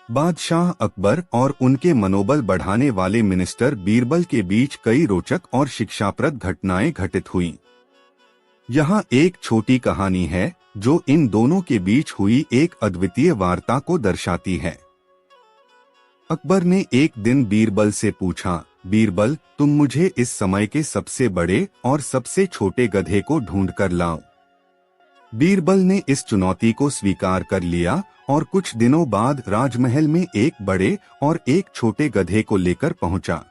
बादशाह अकबर और उनके मनोबल बढ़ाने वाले मिनिस्टर बीरबल के बीच कई रोचक और शिक्षाप्रद घटनाएं घटित हुईं। यहाँ एक छोटी कहानी है जो इन दोनों के बीच हुई एक अद्वितीय वार्ता को दर्शाती है। अकबर ने एक दिन बीरबल से पूछा, बीरबल, तुम मुझे इस समय के सबसे बड़े और सबसे छोटे गधे को ढूंढ कर लाओ। बीरबल ने इस चुनौती को स्वीकार कर लिया और कुछ दिनों बाद राजमहल में एक बड़े और एक छोटे गधे को लेकर पहुंचा।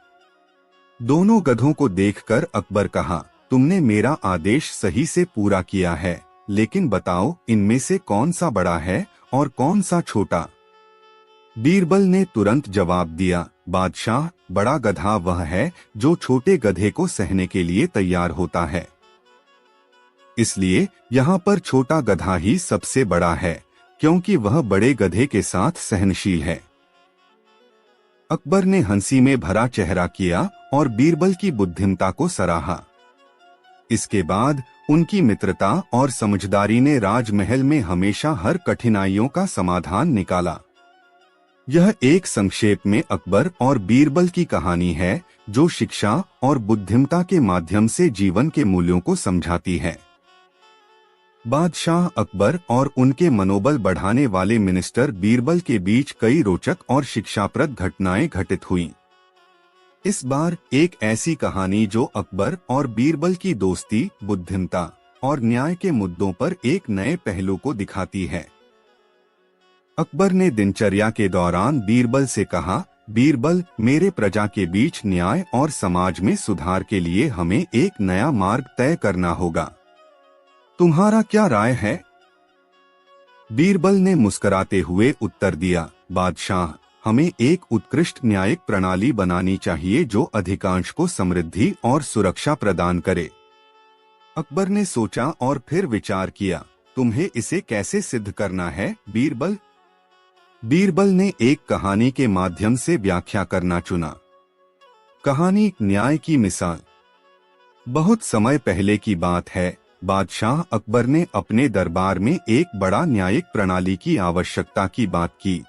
दोनों गधों को देखकर अकबर कहा, तुमने मेरा आदेश सही से पूरा किया है, लेकिन बताओ इनमें से कौन सा बड़ा है और कौन सा छोटा। बीरबल ने तुरंत जवाब दिया, बादशाह, बड़ा गधा वह है जो छोटे गधे को सहने के लिए तैयार होता है, इसलिए यहाँ पर छोटा गधा ही सबसे बड़ा है, क्योंकि वह बड़े गधे के साथ सहनशील है। अकबर ने हंसी में भरा चेहरा किया और बीरबल की बुद्धिमता को सराहा। इसके बाद उनकी मित्रता और समझदारी ने राजमहल में हमेशा हर कठिनाइयों का समाधान निकाला। यह एक संक्षेप में अकबर और बीरबल की कहानी है जो शिक्षा और बुद्धिमता के माध्यम से जीवन के मूल्यों को समझाती है। बादशाह अकबर और उनके मनोबल बढ़ाने वाले मिनिस्टर बीरबल के बीच कई रोचक और शिक्षाप्रद घटनाएं घटित हुईं। इस बार एक ऐसी कहानी जो अकबर और बीरबल की दोस्ती, बुद्धिमता और न्याय के मुद्दों पर एक नए पहलू को दिखाती है। अकबर ने दिनचर्या के दौरान बीरबल से कहा, बीरबल, मेरे प्रजा के बीच न्याय और समाज में सुधार के लिए हमें एक नया मार्ग तय करना होगा। तुम्हारा क्या राय है? बीरबल ने मुस्कुराते हुए उत्तर दिया, बादशाह, हमें एक उत्कृष्ट न्यायिक प्रणाली बनानी चाहिए जो अधिकांश को समृद्धि और सुरक्षा प्रदान करे। अकबर ने सोचा और फिर विचार किया, तुम्हें इसे कैसे सिद्ध करना है, बीरबल? बीरबल ने एक कहानी के माध्यम से व्याख्या करना चुना। कहानी न्याय की मिसाल। बहुत समय पहले की बात है, बादशाह अकबर ने अपने दरबार में एक बड़ा न्यायिक प्रणाली की आवश्यकता की बात की।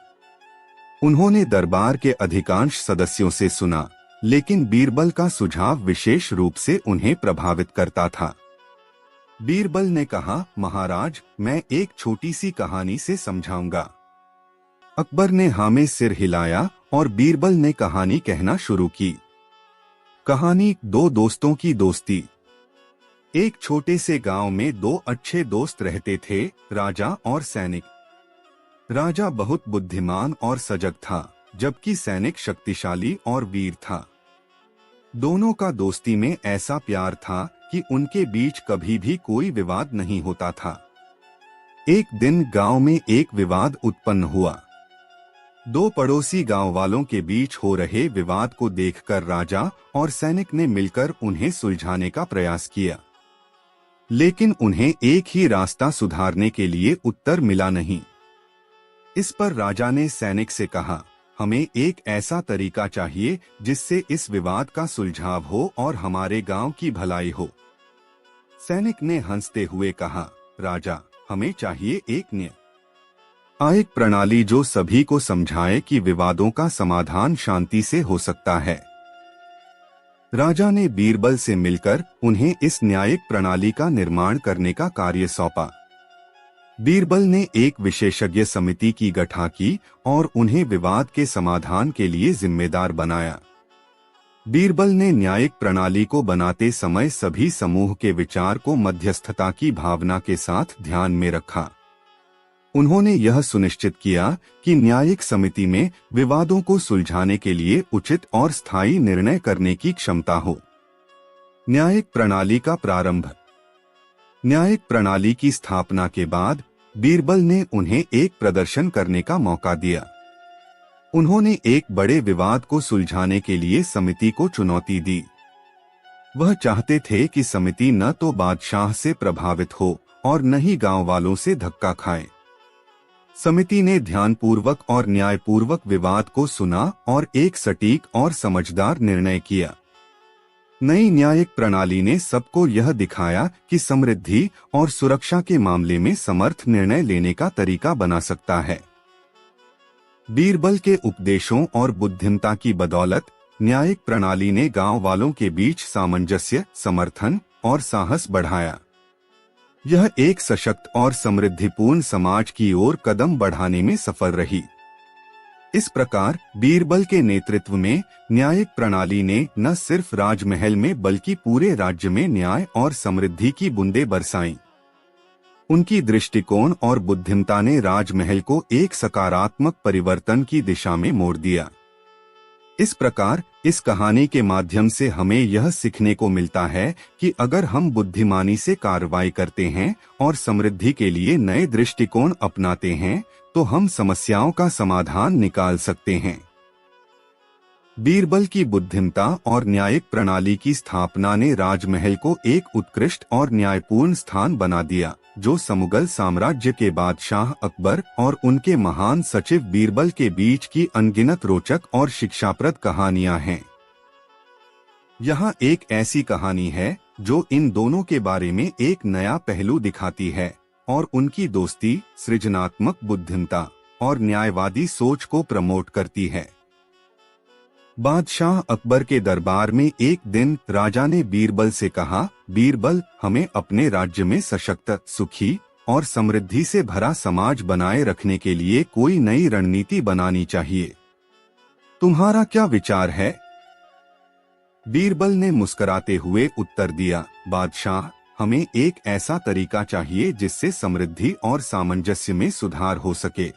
उन्होंने दरबार के अधिकांश सदस्यों से सुना, लेकिन बीरबल का सुझाव विशेष रूप से उन्हें प्रभावित करता था। बीरबल ने कहा, महाराज, मैं एक छोटी सी कहानी से समझाऊंगा। अकबर ने हाँ में सिर हिलाया और बीरबल ने कहानी कहना शुरू की। कहानी दो दोस्तों की दोस्ती। एक छोटे से गांव में दो अच्छे दोस्त रहते थे, राजा और सैनिक। राजा बहुत बुद्धिमान और सजग था, जबकि सैनिक शक्तिशाली और वीर था। दोनों का दोस्ती में ऐसा प्यार था कि उनके बीच कभी भी कोई विवाद नहीं होता था। एक दिन गांव में एक विवाद उत्पन्न हुआ। दो पड़ोसी गांव वालों के बीच हो रहे विवाद को देखकर राजा और सैनिक ने मिलकर उन्हें सुलझाने का प्रयास किया, लेकिन उन्हें एक ही रास्ता सुधारने के लिए उत्तर मिला नहीं। इस पर राजा ने सैनिक से कहा, हमें एक ऐसा तरीका चाहिए जिससे इस विवाद का सुलझाव हो और हमारे गांव की भलाई हो। सैनिक ने हंसते हुए कहा, राजा, हमें चाहिए एक न्यायिक प्रणाली जो सभी को समझाए कि विवादों का समाधान शांति से हो सकता है। राजा ने बीरबल से मिलकर उन्हें इस न्यायिक प्रणाली का निर्माण करने का कार्य सौंपा। बीरबल ने एक विशेषज्ञ समिति की गठन की और उन्हें विवाद के समाधान के लिए जिम्मेदार बनाया। बीरबल ने न्यायिक प्रणाली को बनाते समय सभी समूह के विचार को मध्यस्थता की भावना के साथ ध्यान में रखा। उन्होंने यह सुनिश्चित किया कि न्यायिक समिति में विवादों को सुलझाने के लिए उचित और स्थायी निर्णय करने की क्षमता हो। न्यायिक प्रणाली का प्रारंभ। न्यायिक प्रणाली की स्थापना के बाद बीरबल ने उन्हें एक प्रदर्शन करने का मौका दिया। उन्होंने एक बड़े विवाद को सुलझाने के लिए समिति को चुनौती दी। वह चाहते थे कि समिति न तो बादशाह से प्रभावित हो और न ही गांव वालों से धक्का खाए। समिति ने ध्यानपूर्वक और न्यायपूर्वक विवाद को सुना और एक सटीक और समझदार निर्णय किया। नई न्यायिक प्रणाली ने सबको यह दिखाया कि समृद्धि और सुरक्षा के मामले में समर्थ निर्णय लेने का तरीका बना सकता है। बीरबल के उपदेशों और बुद्धिमता की बदौलत न्यायिक प्रणाली ने गांव वालों के बीच सामंजस्य, समर्थन और साहस बढ़ाया। यह एक सशक्त और समृद्धिपूर्ण समाज की ओर कदम बढ़ाने में सफल रही। इस प्रकार बीरबल के नेतृत्व में न्यायिक प्रणाली ने न सिर्फ राजमहल में बल्कि पूरे राज्य में न्याय और समृद्धि की बूंदें बरसाईं। उनकी दृष्टिकोण और बुद्धिमता ने राजमहल को एक सकारात्मक परिवर्तन की दिशा में मोड़ दिया। इस प्रकार इस कहानी के माध्यम से हमें यह सीखने को मिलता है कि अगर हम बुद्धिमानी से कार्रवाई करते हैं और समृद्धि के लिए नए दृष्टिकोण अपनाते हैं तो हम समस्याओं का समाधान निकाल सकते हैं। बीरबल की बुद्धिमता और न्यायिक प्रणाली की स्थापना ने राजमहल को एक उत्कृष्ट और न्यायपूर्ण स्थान बना दिया, जो मुगल साम्राज्य के बादशाह अकबर और उनके महान सचिव बीरबल के बीच की अनगिनत रोचक और शिक्षाप्रद कहानियां हैं। यहाँ एक ऐसी कहानी है जो इन दोनों के बारे में एक नया पहलू दिखाती है और उनकी दोस्ती, सृजनात्मक बुद्धिमता और न्यायवादी सोच को प्रमोट करती है। बादशाह अकबर के दरबार में एक दिन राजा ने बीरबल से कहा, बीरबल, हमें अपने राज्य में सशक्त, सुखी और समृद्धि से भरा समाज बनाए रखने के लिए कोई नई रणनीति बनानी चाहिए। तुम्हारा क्या विचार है? बीरबल ने मुस्कुराते हुए उत्तर दिया, बादशाह, हमें एक ऐसा तरीका चाहिए जिससे समृद्धि और सामंजस्य में सुधार हो सके।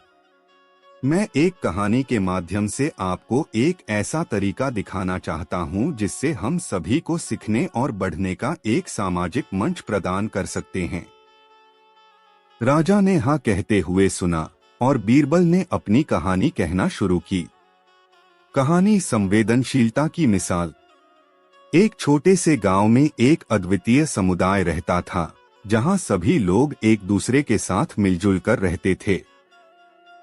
मैं एक कहानी के माध्यम से आपको एक ऐसा तरीका दिखाना चाहता हूं जिससे हम सभी को सीखने और बढ़ने का एक सामाजिक मंच प्रदान कर सकते हैं। राजा ने हाँ कहते हुए सुना और बीरबल ने अपनी कहानी कहना शुरू की। कहानी संवेदनशीलता की मिसाल। एक छोटे से गांव में एक अद्वितीय समुदाय रहता था, जहां सभी लोग एक दूसरे के साथ मिलजुल कर रहते थे।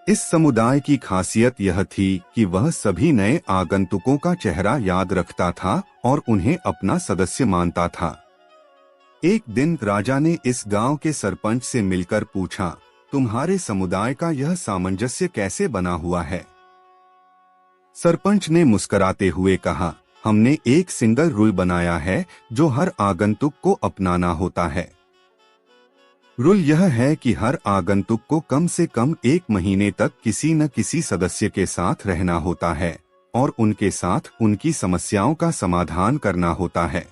इस समुदाय की खासियत यह थी कि वह सभी नए आगंतुकों का चेहरा याद रखता था और उन्हें अपना सदस्य मानता था। एक दिन राजा ने इस गांव के सरपंच से मिलकर पूछा, तुम्हारे समुदाय का यह सामंजस्य कैसे बना हुआ है? सरपंच ने मुस्कुराते हुए कहा, हमने एक सिंगल रूल बनाया है जो हर आगंतुक को अपनाना होता है। रूल यह है कि हर आगंतुक को कम से कम 1 महीने तक किसी न किसी सदस्य के साथ रहना होता है और उनके साथ उनकी समस्याओं का समाधान करना होता है।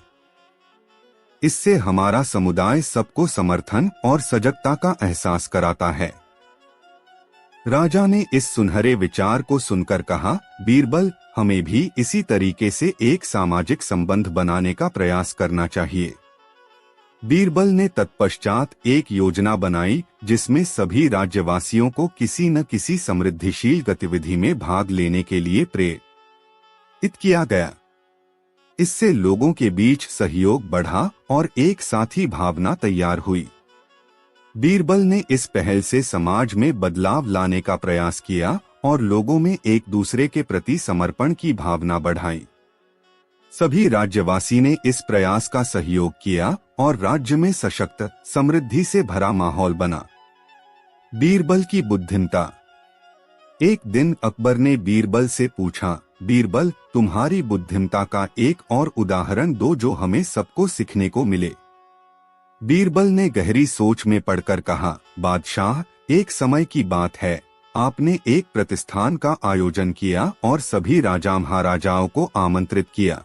इससे हमारा समुदाय सबको समर्थन और सजगता का एहसास कराता है। राजा ने इस सुनहरे विचार को सुनकर कहा, बीरबल, हमें भी इसी तरीके से एक सामाजिक संबंध बनाने का प्रयास करना चाहिए। बीरबल ने तत्पश्चात एक योजना बनाई जिसमें सभी राज्यवासियों को किसी न किसी समृद्धिशील गतिविधि में भाग लेने के लिए प्रेरित किया गया। इससे लोगों के बीच सहयोग बढ़ा और एक साथी भावना तैयार हुई। बीरबल ने इस पहल से समाज में बदलाव लाने का प्रयास किया और लोगों में एक दूसरे के प्रति समर्पण की भावना बढ़ाई। सभी राज्यवासी ने इस प्रयास का सहयोग किया और राज्य में सशक्त, समृद्धि से भरा माहौल बना। बीरबल की बुद्धिमता। एक दिन अकबर ने बीरबल से पूछा, बीरबल, तुम्हारी बुद्धिमता का एक और उदाहरण दो जो हमें सबको सीखने को मिले। बीरबल ने गहरी सोच में पड़कर कहा, बादशाह, एक समय की बात है, आपने एक प्रतिष्ठान का आयोजन किया और सभी राजा महाराजाओं को आमंत्रित किया।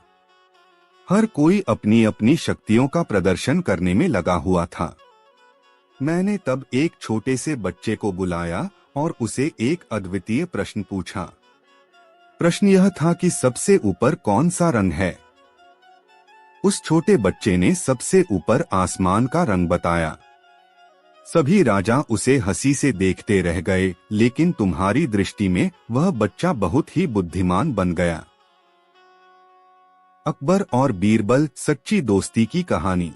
हर कोई अपनी अपनी शक्तियों का प्रदर्शन करने में लगा हुआ था। मैंने तब एक छोटे से बच्चे को बुलाया और उसे एक अद्वितीय प्रश्न पूछा। प्रश्न यह था कि सबसे ऊपर कौन सा रंग है? उस छोटे बच्चे ने सबसे ऊपर आसमान का रंग बताया। सभी राजा उसे हंसी से देखते रह गए, लेकिन तुम्हारी दृष्टि में वह बच्चा बहुत ही बुद्धिमान बन गया। अकबर और बीरबल, सच्ची दोस्ती की कहानी।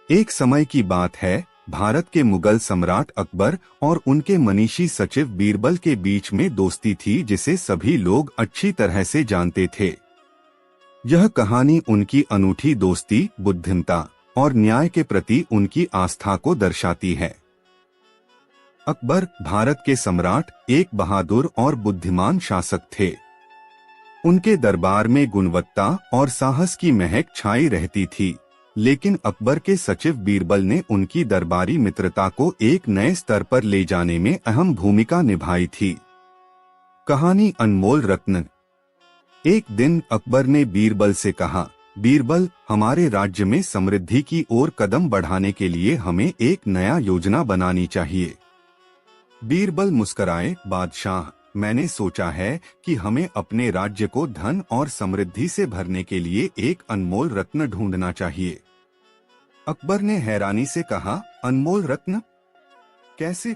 एक समय की बात है, भारत के मुगल सम्राट अकबर और उनके मनीषी सचिव बीरबल के बीच में दोस्ती थी जिसे सभी लोग अच्छी तरह से जानते थे। यह कहानी उनकी अनूठी दोस्ती, बुद्धिमता और न्याय के प्रति उनकी आस्था को दर्शाती है। अकबर भारत के सम्राट एक बहादुर और बुद्धिमान शासक थे। उनके दरबार में गुणवत्ता और साहस की महक छाई रहती थी, लेकिन अकबर के सचिव बीरबल ने उनकी दरबारी मित्रता को एक नए स्तर पर ले जाने में अहम भूमिका निभाई थी। कहानी अनमोल रत्न। एक दिन अकबर ने बीरबल से कहा, बीरबल, हमारे राज्य में समृद्धि की ओर कदम बढ़ाने के लिए हमें एक नया योजना बनानी चाहिए। बीरबल मुस्कुराए, बादशाह, मैंने सोचा है कि हमें अपने राज्य को धन और समृद्धि से भरने के लिए एक अनमोल रत्न ढूंढना चाहिए। अकबर ने हैरानी से कहा, अनमोल रत्न? कैसे?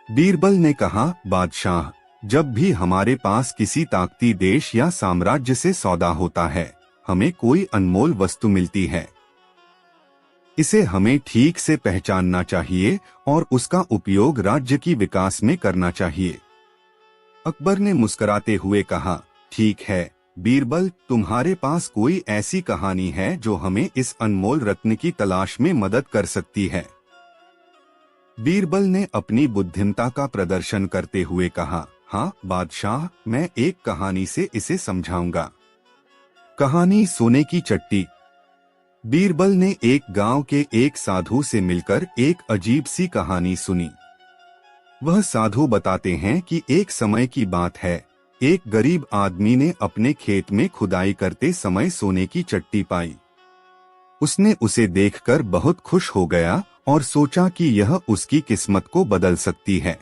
बीरबल ने कहा, बादशाह, जब भी हमारे पास किसी ताकती देश या साम्राज्य से सौदा होता है, हमें कोई अनमोल वस्तु मिलती है। इसे हमें ठीक से पहचानना चाहिए और उसका उपयोग राज्य की विकास में करना चाहिए। अकबर ने मुस्कुराते हुए कहा, ठीक है बीरबल, तुम्हारे पास कोई ऐसी कहानी है जो हमें इस अनमोल रत्न की तलाश में मदद कर सकती है? बीरबल ने अपनी बुद्धिमत्ता का प्रदर्शन करते हुए कहा, हाँ बादशाह, मैं एक कहानी से इसे समझाऊंगा। कहानी सोने की चट्टी। बीरबल ने एक गांव के एक साधु से मिलकर एक अजीब सी कहानी सुनी। वह साधु बताते हैं कि एक समय की बात है, एक गरीब आदमी ने अपने खेत में खुदाई करते समय सोने की चट्टी पाई। उसने उसे देखकर बहुत खुश हो गया और सोचा कि यह उसकी किस्मत को बदल सकती है।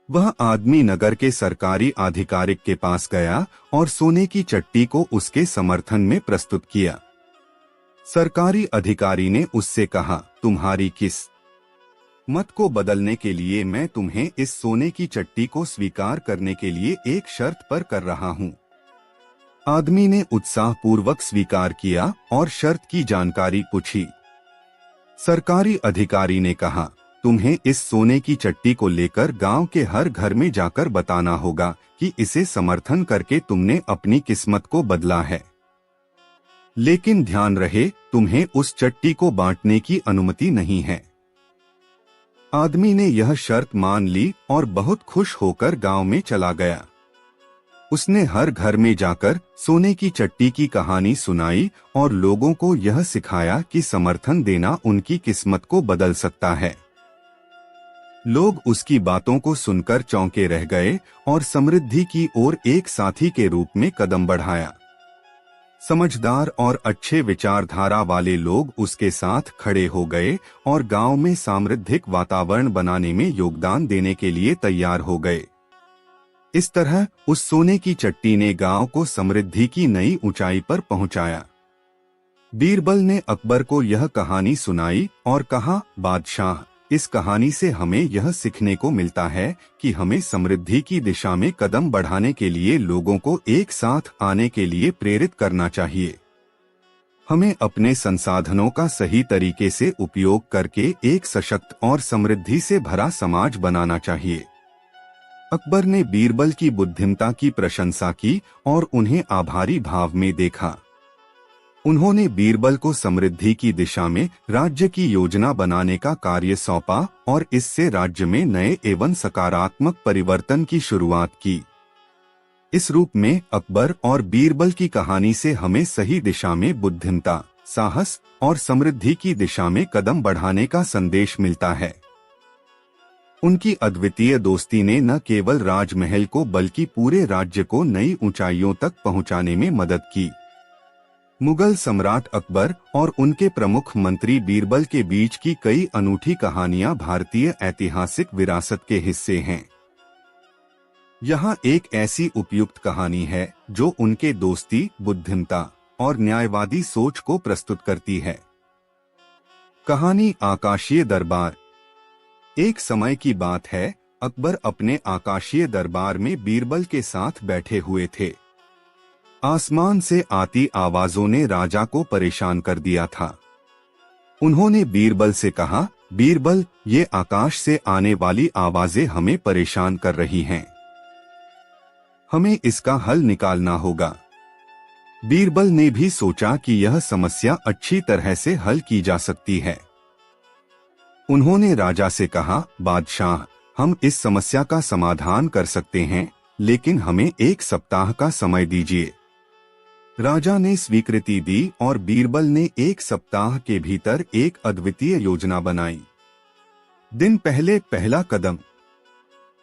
वह आदमी नगर के सरकारी आधिकारिक के पास गया और सोने की चट्टी को उसके समर्थन में प्रस्तुत किया। सरकारी अधिकारी ने उससे कहा, तुम्हारी किस्मत को बदलने के लिए मैं तुम्हें इस सोने की चट्टी को स्वीकार करने के लिए एक शर्त पर कर रहा हूं। आदमी ने उत्साहपूर्वक स्वीकार किया और शर्त की जानकारी पूछी। सरकारी अधिकारी ने कहा, तुम्हें इस सोने की चट्टी को लेकर गांव के हर घर में जाकर बताना होगा कि इसे समर्थन करके तुमने अपनी किस्मत को बदला है। लेकिन ध्यान रहे, तुम्हें उस चट्टी को बांटने की अनुमति नहीं है। आदमी ने यह शर्त मान ली और बहुत खुश होकर गांव में चला गया। उसने हर घर में जाकर सोने की चट्टी की कहानी सुनाई और लोगों को यह सिखाया कि समर्थन देना उनकी किस्मत को बदल सकता है। लोग उसकी बातों को सुनकर चौंके रह गए और समृद्धि की ओर एक साथी के रूप में कदम बढ़ाया। समझदार और अच्छे विचारधारा वाले लोग उसके साथ खड़े हो गए और गांव में समृद्धिक वातावरण बनाने में योगदान देने के लिए तैयार हो गए। इस तरह उस सोने की चट्टी ने गांव को समृद्धि की नई ऊंचाई पर पहुंचाया। बीरबल ने अकबर को यह कहानी सुनाई और कहा, बादशाह, इस कहानी से हमें यह सीखने को मिलता है कि हमें समृद्धि की दिशा में कदम बढ़ाने के लिए लोगों को एक साथ आने के लिए प्रेरित करना चाहिए। हमें अपने संसाधनों का सही तरीके से उपयोग करके एक सशक्त और समृद्धि से भरा समाज बनाना चाहिए। अकबर ने बीरबल की बुद्धिमत्ता की प्रशंसा की और उन्हें आभारी भाव में देखा। उन्होंने बीरबल को समृद्धि की दिशा में राज्य की योजना बनाने का कार्य सौंपा और इससे राज्य में नए एवं सकारात्मक परिवर्तन की शुरुआत की। इस रूप में अकबर और बीरबल की कहानी से हमें सही दिशा में बुद्धिमत्ता, साहस और समृद्धि की दिशा में कदम बढ़ाने का संदेश मिलता है। उनकी अद्वितीय दोस्ती ने न केवल राजमहल को बल्कि पूरे राज्य को नई ऊंचाइयों तक पहुंचाने में मदद की। मुगल सम्राट अकबर और उनके प्रमुख मंत्री बीरबल के बीच की कई अनूठी कहानियां भारतीय ऐतिहासिक विरासत के हिस्से हैं। यहाँ एक ऐसी उपयुक्त कहानी है जो उनके दोस्ती, बुद्धिमत्ता और न्यायवादी सोच को प्रस्तुत करती है। कहानी आकाशीय दरबार। एक समय की बात है, अकबर अपने आकाशीय दरबार में बीरबल के साथ बैठे हुए थे। आसमान से आती आवाजों ने राजा को परेशान कर दिया था। उन्होंने बीरबल से कहा, बीरबल, ये आकाश से आने वाली आवाजें हमें परेशान कर रही हैं। हमें इसका हल निकालना होगा। बीरबल ने भी सोचा कि यह समस्या अच्छी तरह से हल की जा सकती है। उन्होंने राजा से कहा, बादशाह, हम इस समस्या का समाधान कर सकते हैं, लेकिन हमें 1 सप्ताह का समय दीजिए। राजा ने स्वीकृति दी और बीरबल ने 1 सप्ताह के भीतर एक अद्वितीय योजना बनाई। दिन पहले पहला कदम।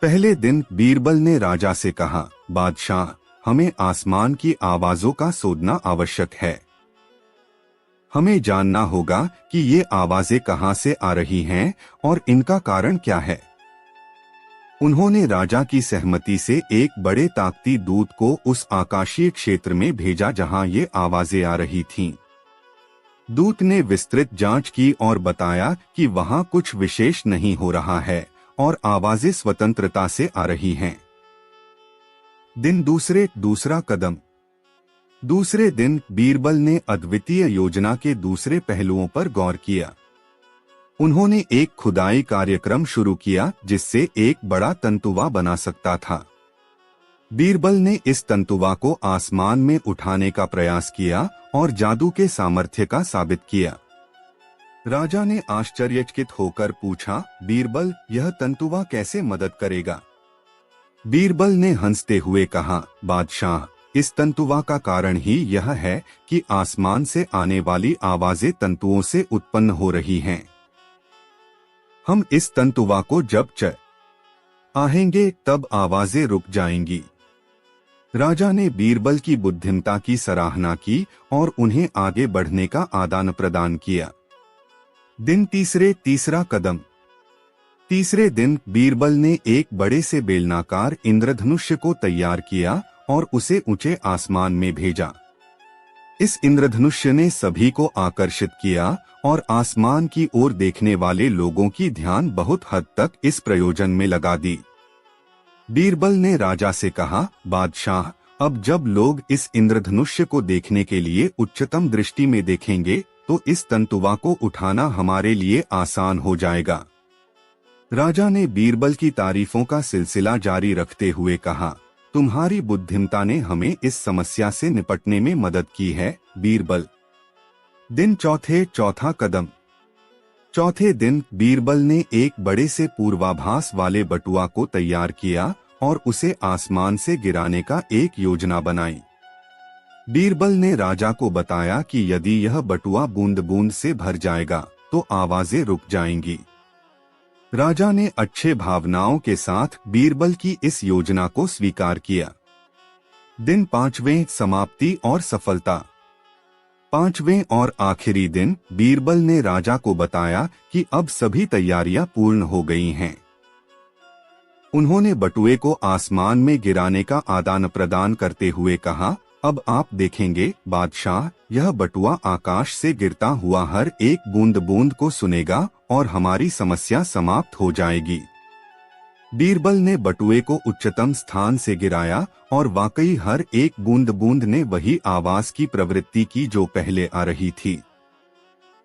पहले दिन बीरबल ने राजा से कहा, बादशाह, हमें आसमान की आवाजों का शोधना आवश्यक है। हमें जानना होगा कि ये आवाजें कहां से आ रही हैं और इनका कारण क्या है। उन्होंने राजा की सहमति से एक बड़े ताकती दूत को उस आकाशीय क्षेत्र में भेजा जहां ये आवाजें आ रही थीं। दूत ने विस्तृत जांच की और बताया कि वहां कुछ विशेष नहीं हो रहा है और आवाजें स्वतंत्रता से आ रही हैं। दिन दूसरा कदम। दूसरे दिन बीरबल ने अद्वितीय योजना के दूसरे पहलुओं पर गौर किया। उन्होंने एक खुदाई कार्यक्रम शुरू किया जिससे एक बड़ा तंतुवा बना सकता था। बीरबल ने इस तंतुवा को आसमान में उठाने का प्रयास किया और जादू के सामर्थ्य का साबित किया। राजा ने आश्चर्यचकित होकर पूछा, बीरबल, यह तंतुवा कैसे मदद करेगा? बीरबल ने हंसते हुए कहा, बादशाह, इस तंतुवा का कारण ही यह है कि आसमान से आने वाली आवाजें तंतुओं से उत्पन्न हो रही हैं। हम इस तंतुवा को जब चाहेंगे तब आवाजें रुक जाएंगी। राजा ने बीरबल की बुद्धिमत्ता की सराहना की और उन्हें आगे बढ़ने का आदान प्रदान किया। दिन तीसरा कदम। तीसरे दिन बीरबल ने एक बड़े से बेलनाकार इंद्रधनुष्य को तैयार किया और उसे ऊंचे आसमान में भेजा। इस इंद्रधनुष्य ने सभी को आकर्षित किया और आसमान की ओर देखने वाले लोगों की ध्यान बहुत हद तक इस प्रयोजन में लगा दी। बीरबल ने राजा से कहा, बादशाह, अब जब लोग इस इंद्रधनुष्य को देखने के लिए उच्चतम दृष्टि में देखेंगे तो इस तंतुवा को उठाना हमारे लिए आसान हो जाएगा। राजा ने बीरबल की तारीफों का सिलसिला जारी रखते हुए कहा, तुम्हारी बुद्धिमत्ता ने हमें इस समस्या से निपटने में मदद की है, बीरबल। दिन चौथा कदम। चौथे दिन बीरबल ने एक बड़े से पूर्वाभास वाले बटुआ को तैयार किया और उसे आसमान से गिराने का एक योजना बनाई। बीरबल ने राजा को बताया कि यदि यह बटुआ बूंद बूंद से भर जाएगा तो आवाजें रुक जाएंगी। राजा ने अच्छे भावनाओं के साथ बीरबल की इस योजना को स्वीकार किया। दिन पांचवें, समाप्ति और सफलता। पांचवें और आखिरी दिन बीरबल ने राजा को बताया कि अब सभी तैयारियां पूर्ण हो गई हैं। उन्होंने बटुए को आसमान में गिराने का आदान प्रदान करते हुए कहा, अब आप देखेंगे बादशाह, यह बटुआ आकाश से गिरता हुआ हर एक बूंद बूंद को सुनेगा और हमारी समस्या समाप्त हो जाएगी। बीरबल ने बटुए को उच्चतम स्थान से गिराया और वाकई हर एक बूंद बूंद ने वही आवाज की प्रवृत्ति की जो पहले आ रही थी।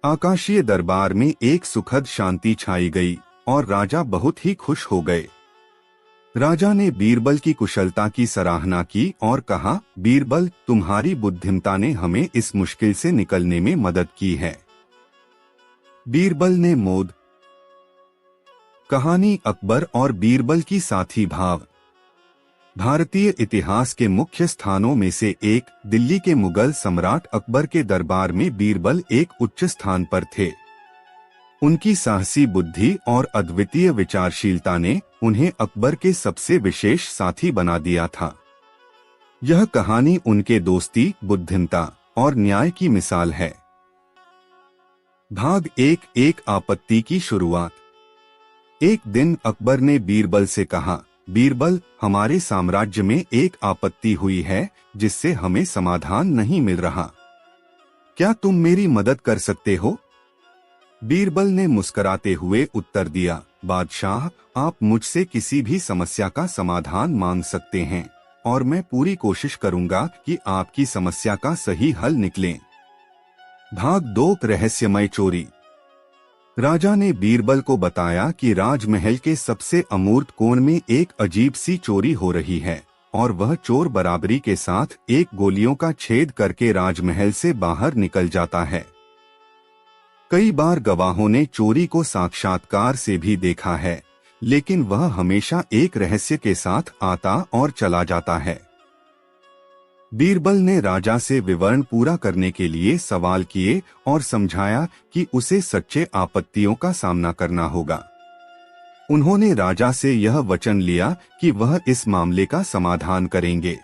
आकाशीय दरबार में एक सुखद शांति छाई गई और राजा बहुत ही खुश हो गए। राजा ने बीरबल की कुशलता की सराहना की और कहा, बीरबल, तुम्हारी बुद्धिमत्ता ने हमें इस मुश्किल से निकलने में मदद की है। बीरबल ने मोद। कहानी अकबर और बीरबल की साथी भाव। भारतीय इतिहास के मुख्य स्थानों में से एक, दिल्ली के मुगल सम्राट अकबर के दरबार में बीरबल एक उच्च स्थान पर थे। उनकी साहसी बुद्धि और अद्वितीय विचारशीलता ने उन्हें अकबर के सबसे विशेष साथी बना दिया था। यह कहानी उनके दोस्ती, बुद्धिमत्ता और न्याय की मिसाल है। भाग एक आपत्ति की शुरुआत। एक दिन अकबर ने बीरबल से कहा, बीरबल, हमारे साम्राज्य में एक आपत्ति हुई है जिससे हमें समाधान नहीं मिल रहा। क्या तुम मेरी मदद कर सकते हो? बीरबल ने मुस्कुराते हुए उत्तर दिया, बादशाह, आप मुझसे किसी भी समस्या का समाधान मांग सकते हैं और मैं पूरी कोशिश करूंगा कि आपकी समस्या का सही हल निकले। भाग 2 रहस्यमय चोरी। राजा ने बीरबल को बताया कि राजमहल के सबसे अमूर्त कोण में एक अजीब सी चोरी हो रही है और वह चोर बराबरी के साथ एक गोलियों का छेद करके राजमहल से बाहर निकल जाता है। कई बार गवाहों ने चोरी को साक्षात्कार से भी देखा है, लेकिन वह हमेशा एक रहस्य के साथ आता और चला जाता है। बीरबल ने राजा से विवरण पूरा करने के लिए सवाल किए और समझाया कि उसे सच्चे आपत्तियों का सामना करना होगा। उन्होंने राजा से यह वचन लिया कि वह इस मामले का समाधान करेंगे।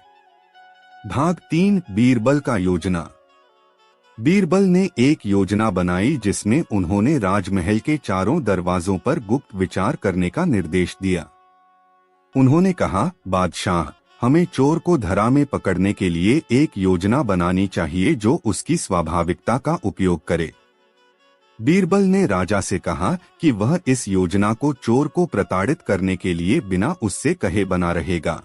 भाग 3 बीरबल का योजना। बीरबल ने एक योजना बनाई जिसमें उन्होंने राजमहल के चारों दरवाजों पर गुप्त विचार करने का निर्देश दिया। उन्होंने कहा, बादशाह, हमें चोर को धरा में पकड़ने के लिए एक योजना बनानी चाहिए जो उसकी स्वाभाविकता का उपयोग करे। बीरबल ने राजा से कहा कि वह इस योजना को चोर को प्रताड़ित करने के लिए बिना उससे कहे बना रहेगा।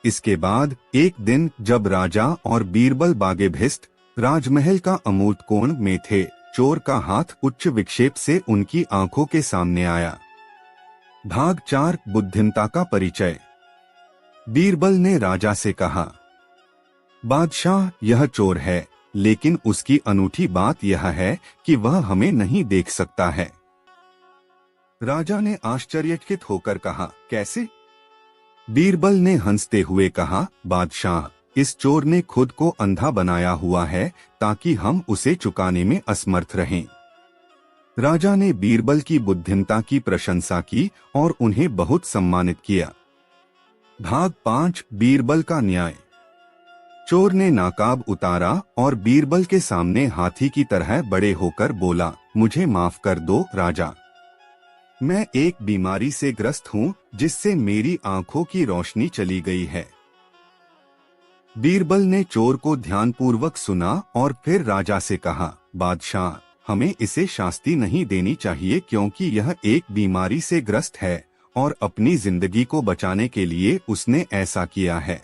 इसके बाद एक दिन जब राजा और बीरबल बागेभिस्त राजमहल का अमूर्त कोण में थे, चोर का हाथ उच्च विक्षेप से उनकी आंखों के सामने आया। भाग 4 बुद्धिमता का परिचय। बीरबल ने राजा से कहा, बादशाह, यह चोर है, लेकिन उसकी अनूठी बात यह है कि वह हमें नहीं देख सकता है। राजा ने आश्चर्यचकित होकर कहा, कैसे? बीरबल ने हंसते हुए कहा, बादशाह, इस चोर ने खुद को अंधा बनाया हुआ है ताकि हम उसे चुकाने में असमर्थ रहें। राजा ने बीरबल की बुद्धिमता की प्रशंसा की और उन्हें बहुत सम्मानित किया। भाग 5 बीरबल का न्याय। चोर ने नाकाब उतारा और बीरबल के सामने हाथी की तरह बड़े होकर बोला, मुझे माफ कर दो राजा, मैं एक बीमारी से ग्रस्त हूँ जिससे मेरी आंखों की रोशनी चली गई है। बीरबल ने चोर को ध्यानपूर्वक सुना और फिर राजा से कहा, बादशाह, हमें इसे शास्ति नहीं देनी चाहिए क्योंकि यह एक बीमारी से ग्रस्त है और अपनी जिंदगी को बचाने के लिए उसने ऐसा किया है।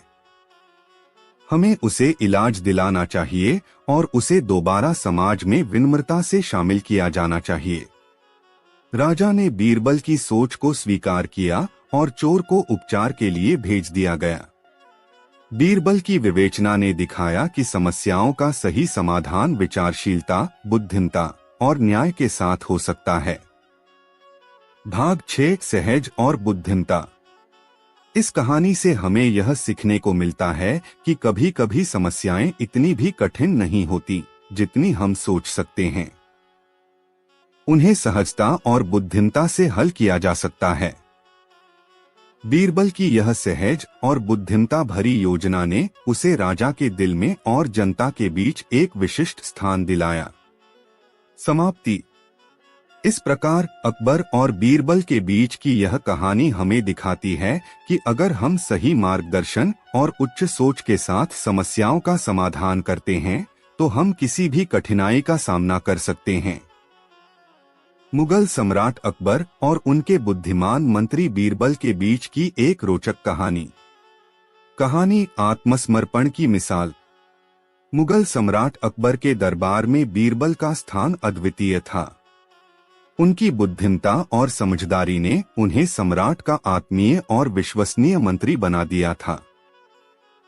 हमें उसे इलाज दिलाना चाहिए और उसे दोबारा समाज में विनम्रता से शामिल किया जाना चाहिए। राजा ने बीरबल की सोच को स्वीकार किया और चोर को उपचार के लिए भेज दिया गया। बीरबल की विवेचना ने दिखाया कि समस्याओं का सही समाधान विचारशीलता, बुद्धिमता और न्याय के साथ हो सकता है। भाग 6 सहज और बुद्धिमता। इस कहानी से हमें यह सीखने को मिलता है कि कभी कभी समस्याएं इतनी भी कठिन नहीं होती जितनी हम सोच सकते हैं। उन्हें सहजता और बुद्धिमता से हल किया जा सकता है। बीरबल की यह सहज और बुद्धिमता भरी योजना ने उसे राजा के दिल में और जनता के बीच एक विशिष्ट स्थान दिलाया। समाप्ति। इस प्रकार अकबर और बीरबल के बीच की यह कहानी हमें दिखाती है कि अगर हम सही मार्गदर्शन और उच्च सोच के साथ समस्याओं का समाधान करते हैं तो हम किसी भी कठिनाई का सामना कर सकते हैं। मुगल सम्राट अकबर और उनके बुद्धिमान मंत्री बीरबल के बीच की एक रोचक कहानी। कहानी आत्मसमर्पण की मिसाल। मुगल सम्राट अकबर के दरबार में बीरबल का स्थान अद्वितीय था। उनकी बुद्धिमता और समझदारी ने उन्हें सम्राट का आत्मीय और विश्वसनीय मंत्री बना दिया था।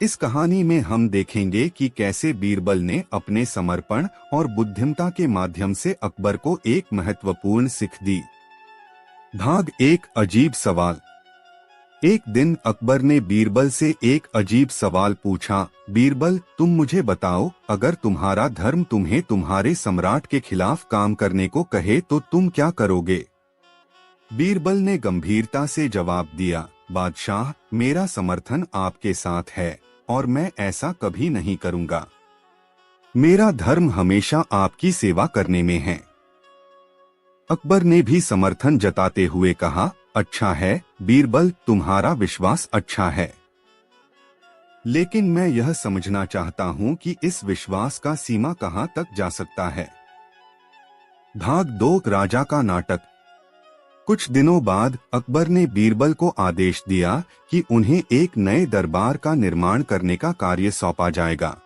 इस कहानी में हम देखेंगे कि कैसे बीरबल ने अपने समर्पण और बुद्धिमता के माध्यम से अकबर को एक महत्वपूर्ण सीख दी। भाग 1 अजीब सवाल। एक दिन अकबर ने बीरबल से एक अजीब सवाल पूछा, बीरबल, तुम मुझे बताओ, अगर तुम्हारा धर्म तुम्हें तुम्हारे सम्राट के खिलाफ काम करने को कहे तो तुम क्या करोगे? बीरबल ने गंभीरता से जवाब दिया, बादशाह, मेरा समर्थन आपके साथ है और मैं ऐसा कभी नहीं करूंगा। मेरा धर्म हमेशा आपकी सेवा करने में है। अकबर ने भी समर्थन जताते हुए कहा, अच्छा है बीरबल, तुम्हारा विश्वास अच्छा है, लेकिन मैं यह समझना चाहता हूं कि इस विश्वास का सीमा कहां तक जा सकता है। भाग 2 राजा का नाटक। कुछ दिनों बाद अकबर ने बीरबल को आदेश दिया कि उन्हें एक नए दरबार का निर्माण करने का कार्य सौंपा जाएगा।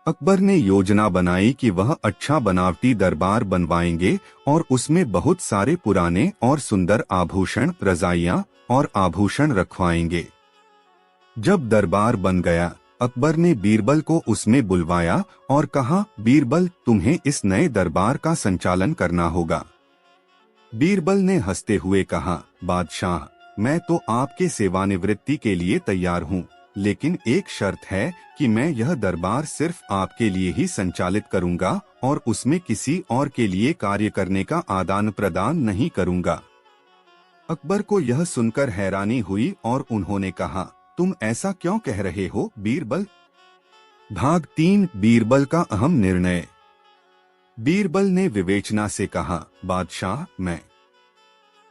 अकबर ने योजना बनाई कि वह अच्छा बनावटी दरबार बनवाएंगे और उसमें बहुत सारे पुराने और सुंदर आभूषण, रजाइयां और आभूषण रखवाएंगे। जब दरबार बन गया अकबर ने बीरबल को उसमें बुलवाया और कहा, बीरबल, तुम्हें इस नए दरबार का संचालन करना होगा। बीरबल ने हंसते हुए कहा, बादशाह, मैं तो आपके सेवानिवृत्ति के लिए तैयार हूँ, लेकिन एक शर्त है कि मैं यह दरबार सिर्फ आपके लिए ही संचालित करूँगा और उसमें किसी और के लिए कार्य करने का आदान प्रदान नहीं करूँगा। अकबर को यह सुनकर हैरानी हुई और उन्होंने कहा, तुम ऐसा क्यों कह रहे हो बीरबल? भाग 3 बीरबल का अहम निर्णय। बीरबल ने विवेचना से कहा, बादशाह, मैं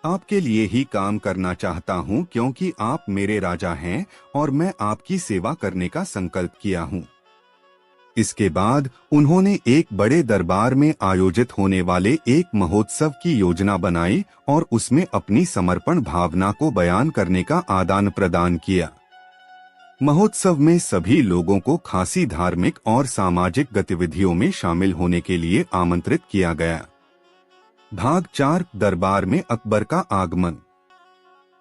आपके लिए ही काम करना चाहता हूँ क्योंकि आप मेरे राजा हैं और मैं आपकी सेवा करने का संकल्प किया हूँ। इसके बाद उन्होंने एक बड़े दरबार में आयोजित होने वाले एक महोत्सव की योजना बनाई और उसमें अपनी समर्पण भावना को बयान करने का आदान प्रदान किया। महोत्सव में सभी लोगों को खासी धार्मिक और सामाजिक गतिविधियों में शामिल होने के लिए आमंत्रित किया गया। भाग 4 दरबार में अकबर का आगमन।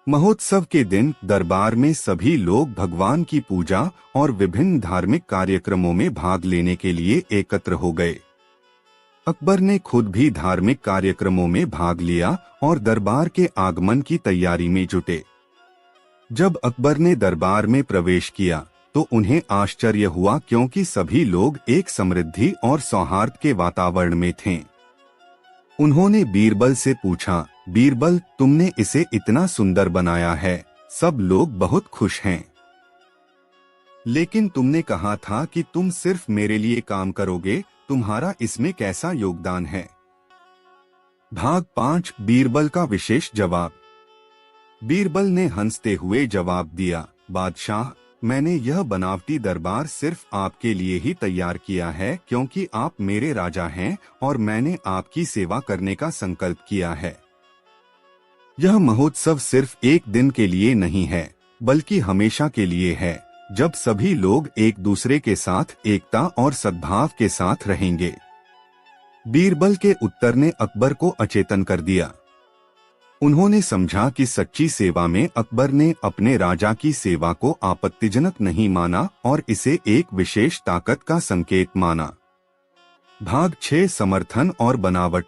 महोत्सव के दिन दरबार में सभी लोग भगवान की पूजा और विभिन्न धार्मिक कार्यक्रमों में भाग लेने के लिए एकत्र हो गए। अकबर ने खुद भी धार्मिक कार्यक्रमों में भाग लिया और दरबार के आगमन की तैयारी में जुटे। जब अकबर ने दरबार में प्रवेश किया तो उन्हें आश्चर्य हुआ क्योंकि सभी लोग एक समृद्धि और सौहार्द के वातावरण में थे। उन्होंने बीरबल से पूछा, बीरबल, तुमने इसे इतना सुंदर बनाया है, सब लोग बहुत खुश हैं। लेकिन तुमने कहा था कि तुम सिर्फ मेरे लिए काम करोगे, तुम्हारा इसमें कैसा योगदान है? भाग 5 बीरबल का विशेष जवाब। बीरबल ने हंसते हुए जवाब दिया, बादशाह, मैंने यह बनावटी दरबार सिर्फ आपके लिए ही तैयार किया है क्योंकि आप मेरे राजा हैं और मैंने आपकी सेवा करने का संकल्प किया है। यह महोत्सव सिर्फ एक दिन के लिए नहीं है, बल्कि हमेशा के लिए है, जब सभी लोग एक दूसरे के साथ एकता और सद्भाव के साथ रहेंगे। बीरबल के उत्तर ने अकबर को अचेतन कर दिया। उन्होंने समझा कि सच्ची सेवा में अकबर ने अपने राजा की सेवा को आपत्तिजनक नहीं माना और इसे एक विशेष ताकत का संकेत माना। भाग 6 समर्थन और बनावट।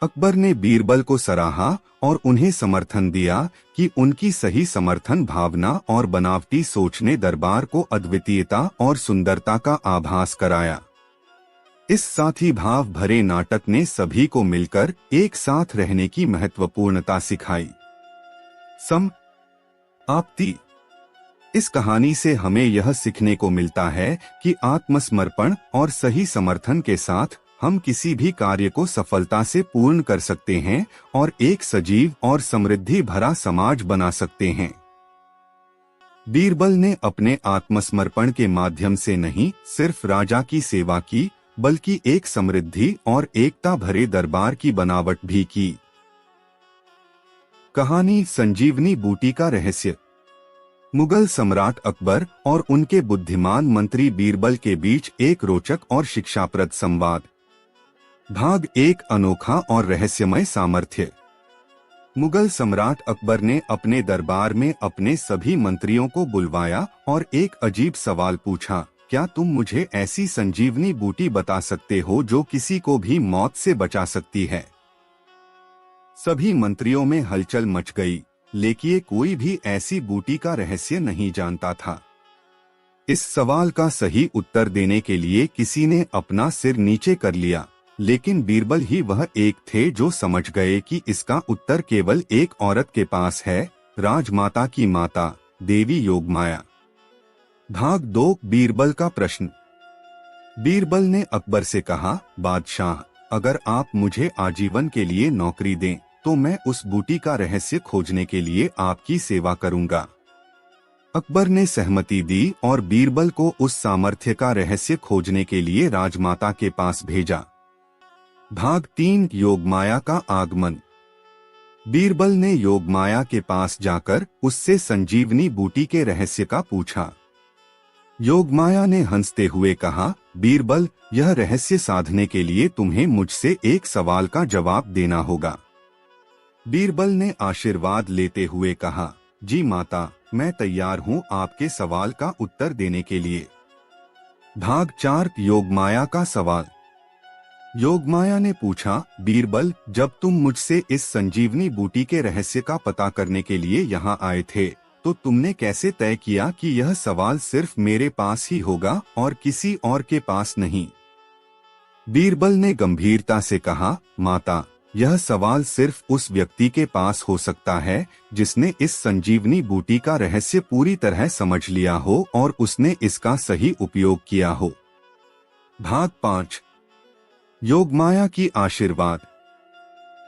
अकबर ने बीरबल को सराहा और उन्हें समर्थन दिया कि उनकी सही समर्थन भावना और बनावटी सोच ने दरबार को अद्वितीयता और सुंदरता का आभास कराया। इस साथी भाव भरे नाटक ने सभी को मिलकर एक साथ रहने की महत्वपूर्णता सिखाई। समाप्ति। इस कहानी से हमें यह सीखने को मिलता है कि आत्मसमर्पण और सही समर्थन के साथ हम किसी भी कार्य को सफलता से पूर्ण कर सकते हैं और एक सजीव और समृद्धि भरा समाज बना सकते हैं। बीरबल ने अपने आत्मसमर्पण के माध्यम से नहीं सिर्फ राजा की सेवा की, बल्कि एक समृद्धि और एकता भरे दरबार की बनावट भी की। कहानी संजीवनी बूटी का रहस्य। मुगल सम्राट अकबर और उनके बुद्धिमान मंत्री बीरबल के बीच एक रोचक और शिक्षाप्रद संवाद। भाग 1 अनोखा और रहस्यमय सामर्थ्य। मुगल सम्राट अकबर ने अपने दरबार में अपने सभी मंत्रियों को बुलवाया और एक अजीब सवाल पूछा, क्या तुम मुझे ऐसी संजीवनी बूटी बता सकते हो जो किसी को भी मौत से बचा सकती है? सभी मंत्रियों में हलचल मच गई, लेकिन कोई भी ऐसी बूटी का रहस्य नहीं जानता था। इस सवाल का सही उत्तर देने के लिए किसी ने अपना सिर नीचे कर लिया, लेकिन बीरबल ही वह एक थे जो समझ गए कि इसका उत्तर केवल एक औरत के पास है, राजमाता की माता देवी योगमाया। भाग 2 बीरबल का प्रश्न। बीरबल ने अकबर से कहा, बादशाह, अगर आप मुझे आजीवन के लिए नौकरी दें तो मैं उस बूटी का रहस्य खोजने के लिए आपकी सेवा करूंगा। अकबर ने सहमति दी और बीरबल को उस सामर्थ्य का रहस्य खोजने के लिए राजमाता के पास भेजा। भाग 3 योगमाया का आगमन। बीरबल ने योगमाया के पास जाकर उससे संजीवनी बूटी के रहस्य का पूछा। योगमाया ने हंसते हुए कहा, बीरबल, यह रहस्य साधने के लिए तुम्हें मुझसे एक सवाल का जवाब देना होगा। बीरबल ने आशीर्वाद लेते हुए कहा, जी माता, मैं तैयार हूँ आपके सवाल का उत्तर देने के लिए। भाग 4 योगमाया का सवाल। योगमाया ने पूछा, बीरबल, जब तुम मुझसे इस संजीवनी बूटी के रहस्य का पता करने के लिए यहाँ आए थे, तो तुमने कैसे तय किया कि यह सवाल सिर्फ मेरे पास ही होगा और किसी और के पास नहीं? बीरबल ने गंभीरता से कहा, माता, यह सवाल सिर्फ उस व्यक्ति के पास हो सकता है जिसने इस संजीवनी बूटी का रहस्य पूरी तरह समझ लिया हो और उसने इसका सही उपयोग किया हो। भाग 5 योगमाया की आशीर्वाद।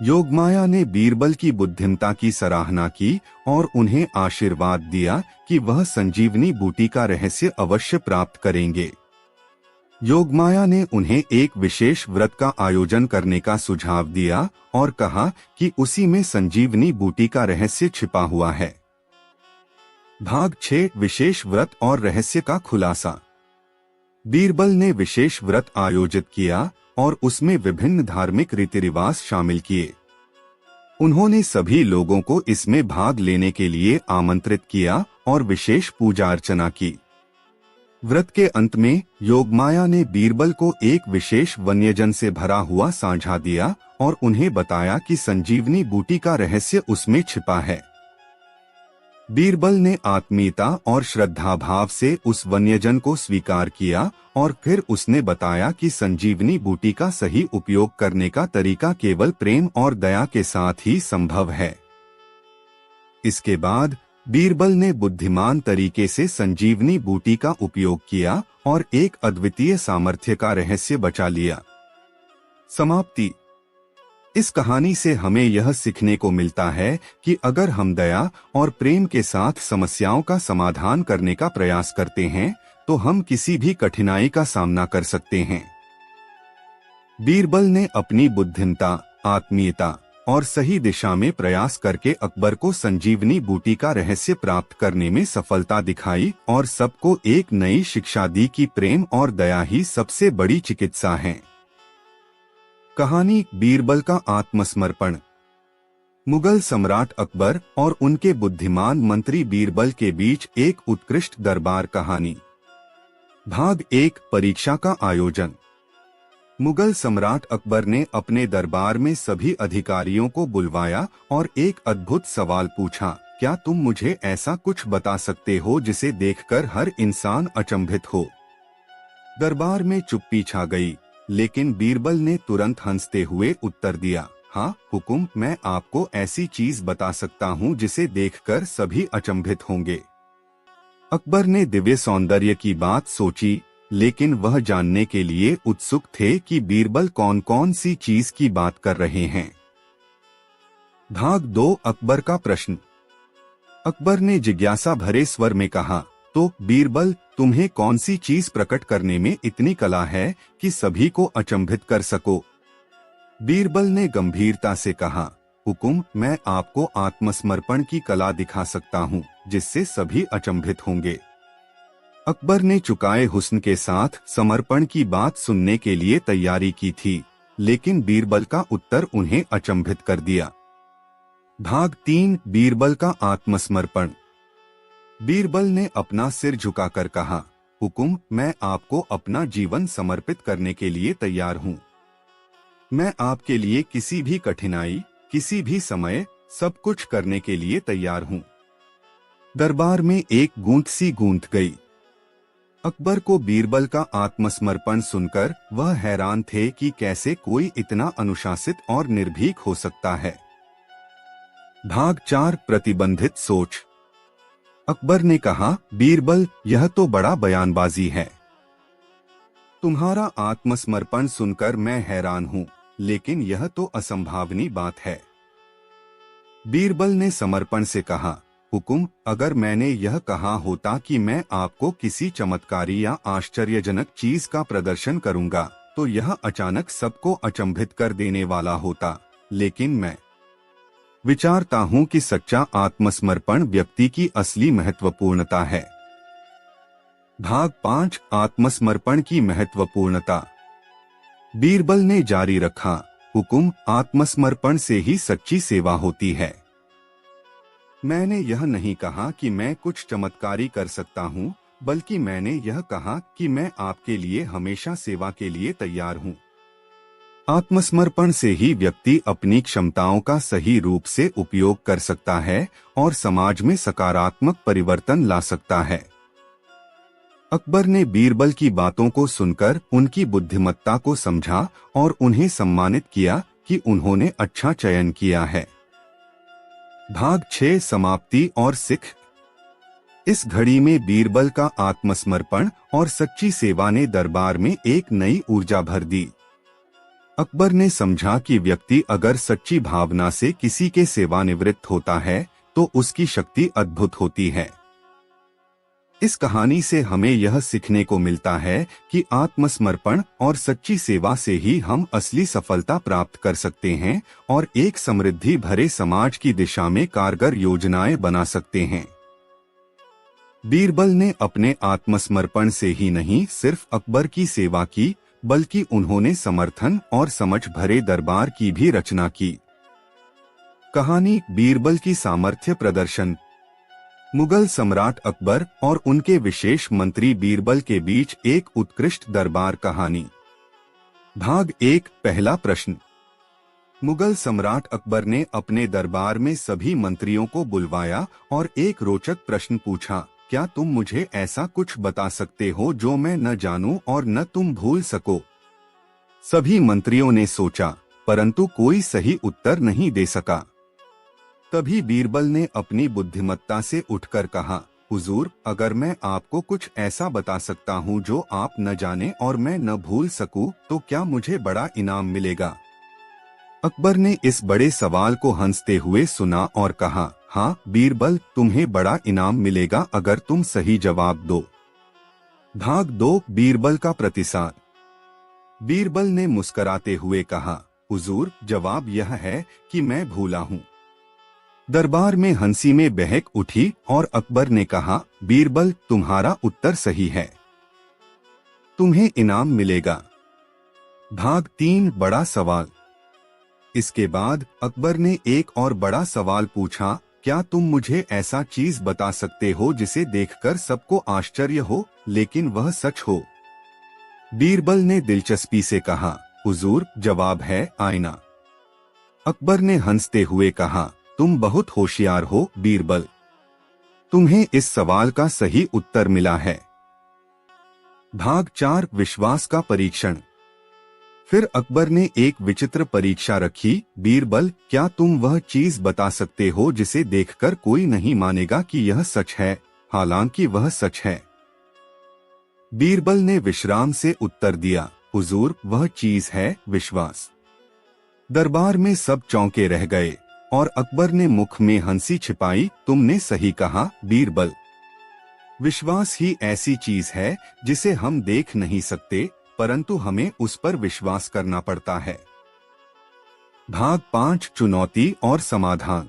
योगमाया ने बीरबल की बुद्धिमता की सराहना की और उन्हें आशीर्वाद दिया कि वह संजीवनी बूटी का रहस्य अवश्य प्राप्त करेंगे। योगमाया ने उन्हें एक विशेष व्रत का आयोजन करने का सुझाव दिया और कहा कि उसी में संजीवनी बूटी का रहस्य छिपा हुआ है। भाग 6 विशेष व्रत और रहस्य का खुलासा। बीरबल ने विशेष व्रत आयोजित किया और उसमें विभिन्न धार्मिक रीति रिवाज शामिल किए। उन्होंने सभी लोगों को इसमें भाग लेने के लिए आमंत्रित किया और विशेष पूजा अर्चना की। व्रत के अंत में योगमाया ने बीरबल को एक विशेष वन्यजन से भरा हुआ सांझा दिया और उन्हें बताया कि संजीवनी बूटी का रहस्य उसमें छिपा है। बीरबल ने आत्मीयता और श्रद्धा भाव से उस वन्यजन को स्वीकार किया और फिर उसने बताया कि संजीवनी बूटी का सही उपयोग करने का तरीका केवल प्रेम और दया के साथ ही संभव है। इसके बाद बीरबल ने बुद्धिमान तरीके से संजीवनी बूटी का उपयोग किया और एक अद्वितीय सामर्थ्य का रहस्य बचा लिया। समाप्ति। इस कहानी से हमें यह सीखने को मिलता है कि अगर हम दया और प्रेम के साथ समस्याओं का समाधान करने का प्रयास करते हैं तो हम किसी भी कठिनाई का सामना कर सकते हैं। बीरबल ने अपनी बुद्धिमता, आत्मीयता और सही दिशा में प्रयास करके अकबर को संजीवनी बूटी का रहस्य प्राप्त करने में सफलता दिखाई और सबको एक नई शिक्षा दी कि प्रेम और दया ही सबसे बड़ी चिकित्सा है। कहानी बीरबल का आत्मसमर्पण। मुगल सम्राट अकबर और उनके बुद्धिमान मंत्री बीरबल के बीच एक उत्कृष्ट दरबार कहानी। भाग 1 परीक्षा का आयोजन। मुगल सम्राट अकबर ने अपने दरबार में सभी अधिकारियों को बुलवाया और एक अद्भुत सवाल पूछा, क्या तुम मुझे ऐसा कुछ बता सकते हो जिसे देखकर हर इंसान अचंभित हो? दरबार में चुप्पी छा गई, लेकिन बीरबल ने तुरंत हंसते हुए उत्तर दिया, हाँ हुकुम, मैं आपको ऐसी चीज बता सकता हूँ जिसे देखकर सभी अचंभित होंगे। अकबर ने दिव्य सौंदर्य की बात सोची, लेकिन वह जानने के लिए उत्सुक थे कि बीरबल कौन कौन सी चीज की बात कर रहे हैं। भाग 2 अकबर का प्रश्न। अकबर ने जिज्ञासा भरे स्वर में कहा, तो बीरबल, तुम्हें कौन सी चीज प्रकट करने में इतनी कला है कि सभी को अचंभित कर सको? बीरबल ने गंभीरता से कहा, हुकुम, मैं आपको आत्मसमर्पण की कला दिखा सकता हूँ जिससे सभी अचंभित होंगे। अकबर ने चुकाए हुस्न के साथ समर्पण की बात सुनने के लिए तैयारी की थी, लेकिन बीरबल का उत्तर उन्हें अचंभित कर दिया। भाग 3 बीरबल का आत्मसमर्पण। बीरबल ने अपना सिर झुकाकर कहा, हुकुम, मैं आपको अपना जीवन समर्पित करने के लिए तैयार हूँ। मैं आपके लिए किसी भी कठिनाई, किसी भी समय, सब कुछ करने के लिए तैयार हूँ। दरबार में एक गूंज सी गूंज गई। अकबर को बीरबल का आत्मसमर्पण सुनकर वह हैरान थे कि कैसे कोई इतना अनुशासित और निर्भीक हो सकता है। भाग 4 प्रतिबंधित सोच। अकबर ने कहा, बीरबल, यह तो बड़ा बयानबाजी है। तुम्हारा आत्मसमर्पण सुनकर मैं हैरान हूँ, लेकिन यह तो असंभावनी बात है। बीरबल ने समर्पण से कहा, हुकुम, अगर मैंने यह कहा होता कि मैं आपको किसी चमत्कारी या आश्चर्यजनक चीज का प्रदर्शन करूंगा, तो यह अचानक सबको अचंभित कर देने वाला होता, लेकिन मैं विचारता हूं कि सच्चा आत्मसमर्पण व्यक्ति की असली महत्वपूर्णता है। भाग 5 आत्मसमर्पण की महत्वपूर्णता। बीरबल ने जारी रखा, हुकुम, आत्मसमर्पण से ही सच्ची सेवा होती है। मैंने यह नहीं कहा कि मैं कुछ चमत्कारी कर सकता हूँ, बल्कि मैंने यह कहा कि मैं आपके लिए हमेशा सेवा के लिए तैयार हूँ। आत्मसमर्पण से ही व्यक्ति अपनी क्षमताओं का सही रूप से उपयोग कर सकता है और समाज में सकारात्मक परिवर्तन ला सकता है। अकबर ने बीरबल की बातों को सुनकर उनकी बुद्धिमत्ता को समझा और उन्हें सम्मानित किया कि उन्होंने अच्छा चयन किया है। भाग 6 समाप्ति और सिख। इस घड़ी में बीरबल का आत्मसमर्पण और सच्ची सेवा ने दरबार में एक नई ऊर्जा भर दी। अकबर ने समझा कि व्यक्ति अगर सच्ची भावना से किसी के सेवानिवृत्त होता है तो उसकी शक्ति अद्भुत होती है। इस कहानी से हमें यह सीखने को मिलता है कि आत्मसमर्पण और सच्ची सेवा से ही हम असली सफलता प्राप्त कर सकते हैं और एक समृद्धि भरे समाज की दिशा में कारगर योजनाएं बना सकते हैं। बीरबल ने अपने आत्मसमर्पण से ही नहीं सिर्फ अकबर की सेवा की, बल्कि उन्होंने समर्थन और समझ भरे दरबार की भी रचना की। कहानी बीरबल की सामर्थ्य प्रदर्शन। मुगल सम्राट अकबर और उनके विशेष मंत्री बीरबल के बीच एक उत्कृष्ट दरबार कहानी। भाग 1 पहला प्रश्न। मुगल सम्राट अकबर ने अपने दरबार में सभी मंत्रियों को बुलवाया और एक रोचक प्रश्न पूछा, क्या तुम मुझे ऐसा कुछ बता सकते हो जो मैं न जानूं और न तुम भूल सको? सभी मंत्रियों ने सोचा, परंतु कोई सही उत्तर नहीं दे सका। तभी बीरबल ने अपनी बुद्धिमत्ता से उठकर कहा, हुजूर, अगर मैं आपको कुछ ऐसा बता सकता हूँ जो आप न जाने और मैं न भूल सकूं, तो क्या मुझे बड़ा इनाम मिलेगा? अकबर ने इस बड़े सवाल को हंसते हुए सुना और कहा, हाँ बीरबल, तुम्हें बड़ा इनाम मिलेगा अगर तुम सही जवाब दो। भाग 2 बीरबल का प्रतिसाद। बीरबल ने मुस्कुराते हुए कहा, हुजूर, जवाब यह है कि मैं भूला हूँ। दरबार में हंसी में बहक उठी और अकबर ने कहा, बीरबल, तुम्हारा उत्तर सही है, तुम्हें इनाम मिलेगा। भाग 3 बड़ा सवाल। इसके बाद अकबर ने एक और बड़ा सवाल पूछा, क्या तुम मुझे ऐसा चीज बता सकते हो जिसे देखकर सबको आश्चर्य हो लेकिन वह सच हो? बीरबल ने दिलचस्पी से कहा, हुजूर, जवाब है आईना। अकबर ने हंसते हुए कहा, तुम बहुत होशियार हो बीरबल, तुम्हें इस सवाल का सही उत्तर मिला है। भाग 4 विश्वास का परीक्षण। फिर अकबर ने एक विचित्र परीक्षा रखी, बीरबल, क्या तुम वह चीज बता सकते हो जिसे देखकर कोई नहीं मानेगा कि यह सच है, हालांकि वह सच है? बीरबल ने विश्राम से उत्तर दिया, हुजूर, वह चीज है विश्वास। दरबार में सब चौंके रह गए और अकबर ने मुख में हंसी छिपाई, तुमने सही कहा बीरबल, विश्वास ही ऐसी चीज है जिसे हम देख नहीं सकते, परंतु हमें उस पर विश्वास करना पड़ता है। भाग 5 चुनौती और समाधान।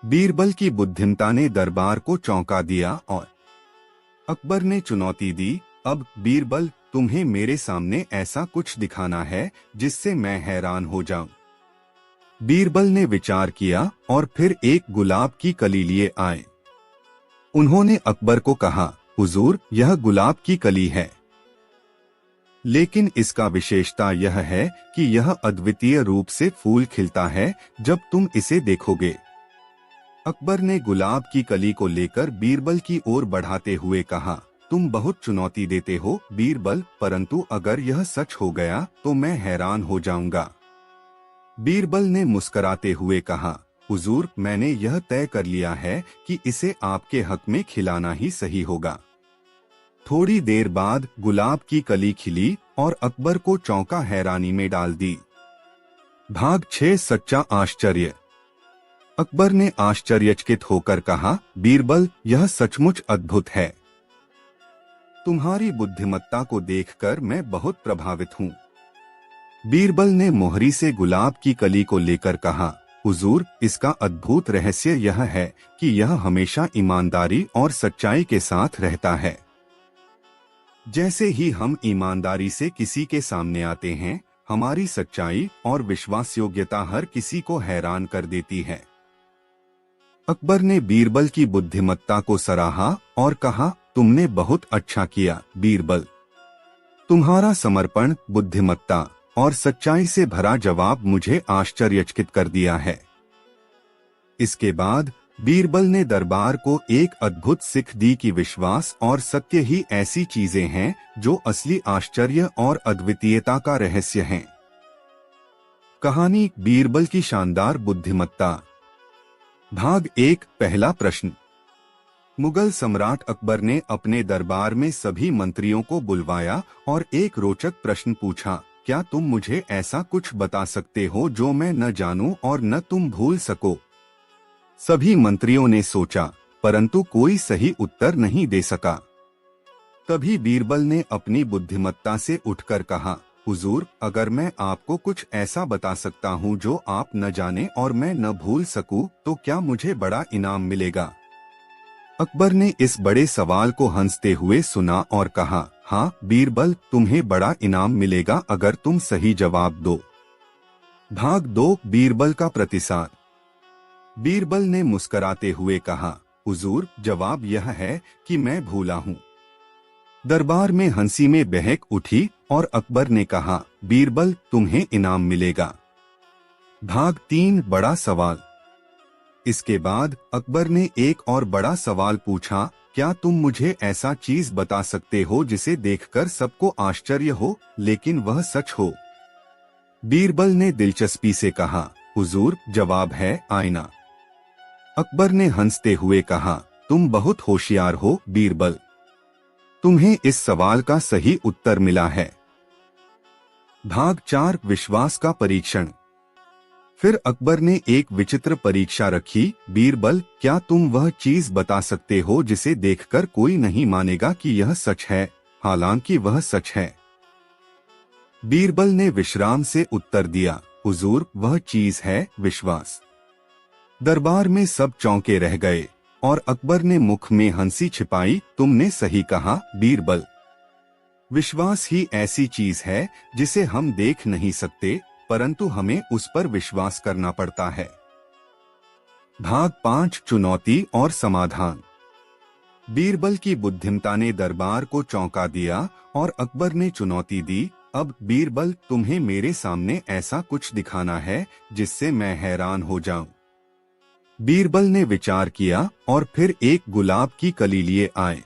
बीरबल की बुद्धिमत्ता ने दरबार को चौंका दिया और अकबर ने चुनौती दी, अब बीरबल, तुम्हें मेरे सामने ऐसा कुछ दिखाना है जिससे मैं हैरान हो जाऊं। बीरबल ने विचार किया और फिर एक गुलाब की कली लिए आए। उन्होंने अकबर को कहा, हुजूर, यह गुलाब की कली है, लेकिन इसका विशेषता यह है कि यह अद्वितीय रूप से फूल खिलता है जब तुम इसे देखोगे। अकबर ने गुलाब की कली को लेकर बीरबल की ओर बढ़ाते हुए कहा, तुम बहुत चुनौती देते हो बीरबल, परंतु अगर यह सच हो गया तो मैं हैरान हो जाऊंगा। बीरबल ने मुस्कुराते हुए कहा, हुजूर, मैंने यह तय कर लिया है कि इसे आपके हक में खिलाना ही सही होगा। थोड़ी देर बाद गुलाब की कली खिली और अकबर को चौंका हैरानी में डाल दी। भाग 6 सच्चा आश्चर्य। अकबर ने आश्चर्यचकित होकर कहा, बीरबल, यह सचमुच अद्भुत है, तुम्हारी बुद्धिमत्ता को देखकर मैं बहुत प्रभावित हूँ। बीरबल ने मोहरी से गुलाब की कली को लेकर कहा, हुजूर, इसका अद्भुत रहस्य यह है कि यह हमेशा ईमानदारी और सच्चाई के साथ रहता है। जैसे ही हम ईमानदारी से किसी के सामने आते हैं, हमारी सच्चाई और विश्वासयोग्यता हर किसी को हैरान कर देती है। अकबर ने बीरबल की बुद्धिमत्ता को सराहा और कहा, तुमने बहुत अच्छा किया बीरबल। तुम्हारा समर्पण, बुद्धिमत्ता और सच्चाई से भरा जवाब मुझे आश्चर्यचकित कर दिया है। इसके बाद बीरबल ने दरबार को एक अद्भुत सीख दी कि विश्वास और सत्य ही ऐसी चीजें हैं जो असली आश्चर्य और अद्वितीयता का रहस्य हैं। कहानी बीरबल की शानदार बुद्धिमत्ता। भाग 1। पहला प्रश्न। मुगल सम्राट अकबर ने अपने दरबार में सभी मंत्रियों को बुलवाया और एक रोचक प्रश्न पूछा, क्या तुम मुझे ऐसा कुछ बता सकते हो जो मैं न जानूं और न तुम भूल सको? सभी मंत्रियों ने सोचा, परंतु कोई सही उत्तर नहीं दे सका। तभी बीरबल ने अपनी बुद्धिमत्ता से उठकर कहा, हुजूर, अगर मैं आपको कुछ ऐसा बता सकता हूँ जो आप न जाने और मैं न भूल सकूं, तो क्या मुझे बड़ा इनाम मिलेगा? अकबर ने इस बड़े सवाल को हंसते हुए सुना और कहा, हाँ बीरबल, तुम्हें बड़ा इनाम मिलेगा अगर तुम सही जवाब दो। भाग 2। बीरबल का प्रतिसाद। बीरबल ने मुस्कराते हुए कहा, हुजूर, जवाब यह है कि मैं भूला हूँ। दरबार में हंसी में बहक उठी और अकबर ने कहा, बीरबल, तुम्हें इनाम मिलेगा। भाग 3। बड़ा सवाल। इसके बाद अकबर ने एक और बड़ा सवाल पूछा, क्या तुम मुझे ऐसा चीज बता सकते हो जिसे देखकर सबको आश्चर्य हो लेकिन वह सच हो? बीरबल ने दिलचस्पी से कहा, हुजूर, जवाब है आईना। अकबर ने हंसते हुए कहा, तुम बहुत होशियार हो बीरबल। तुम्हें इस सवाल का सही उत्तर मिला है। भाग 4। विश्वास का परीक्षण। फिर अकबर ने एक विचित्र परीक्षा रखी, बीरबल, क्या तुम वह चीज बता सकते हो जिसे देखकर कोई नहीं मानेगा कि यह सच है, हालांकि वह सच है? बीरबल ने विश्राम से उत्तर दिया, हुजूर, वह चीज है विश्वास। दरबार में सब चौंके रह गए और अकबर ने मुख में हंसी छिपाई, तुमने सही कहा बीरबल। विश्वास ही ऐसी चीज है जिसे हम देख नहीं सकते, परंतु हमें उस पर विश्वास करना पड़ता है। भाग 5। चुनौती और समाधान। बीरबल की बुद्धिमत्ता ने दरबार को चौंका दिया और अकबर ने चुनौती दी, अब बीरबल, तुम्हें मेरे सामने ऐसा कुछ दिखाना है जिससे मैं हैरान हो जाऊं। बीरबल ने विचार किया और फिर एक गुलाब की कली लिए आए।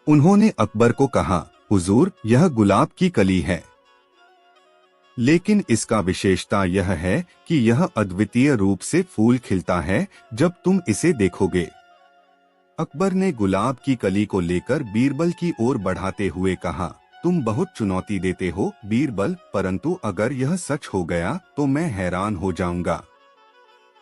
उन्होंने अकबर को कहा, हुजूर, यह गुलाब की कली है, लेकिन इसका विशेषता यह है कि यह अद्वितीय रूप से फूल खिलता है जब तुम इसे देखोगे। अकबर ने गुलाब की कली को लेकर बीरबल की ओर बढ़ाते हुए कहा, तुम बहुत चुनौती देते हो बीरबल, परंतु अगर यह सच हो गया तो मैं हैरान हो जाऊंगा।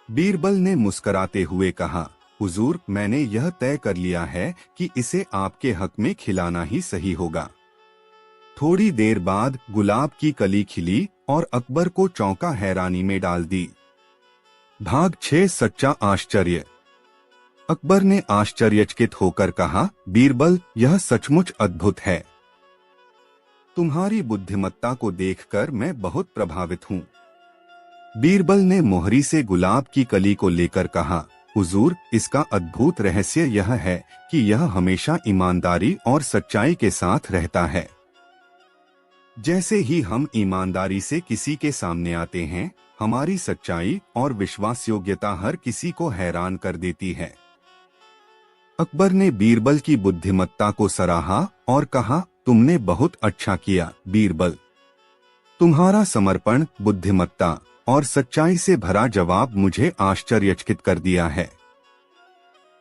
बीरबल ने मुस्कराते हुए कहा, हुजूर, मैंने यह तय कर लिया है कि इसे आपके हक में खिलाना ही सही होगा। थोड़ी देर बाद गुलाब की कली खिली और अकबर को चौंका हैरानी में डाल दी। भाग 6। सच्चा आश्चर्य। अकबर ने आश्चर्यचकित होकर कहा, बीरबल, यह सचमुच अद्भुत है। तुम्हारी बुद्धिमत्ता को देखकर मैं बहुत प्रभावित हूँ। बीरबल ने मोहरी से गुलाब की कली को लेकर कहा, हुजूर, इसका अद्भुत रहस्य यह है कि यह हमेशा ईमानदारी और सच्चाई के साथ रहता है। जैसे ही हम ईमानदारी से किसी के सामने आते हैं, हमारी सच्चाई और विश्वास योग्यता हर किसी को हैरान कर देती है। अकबर ने बीरबल की बुद्धिमत्ता को सराहा और कहा, तुमने बहुत अच्छा किया बीरबल। तुम्हारा समर्पण, बुद्धिमत्ता और सच्चाई से भरा जवाब मुझे आश्चर्यचकित कर दिया है।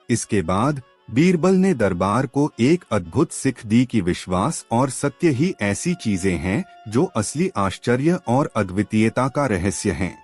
इसके बाद बीरबल ने दरबार को एक अद्भुत सीख दी कि विश्वास और सत्य ही ऐसी चीजें हैं जो असली आश्चर्य और अद्वितीयता का रहस्य हैं।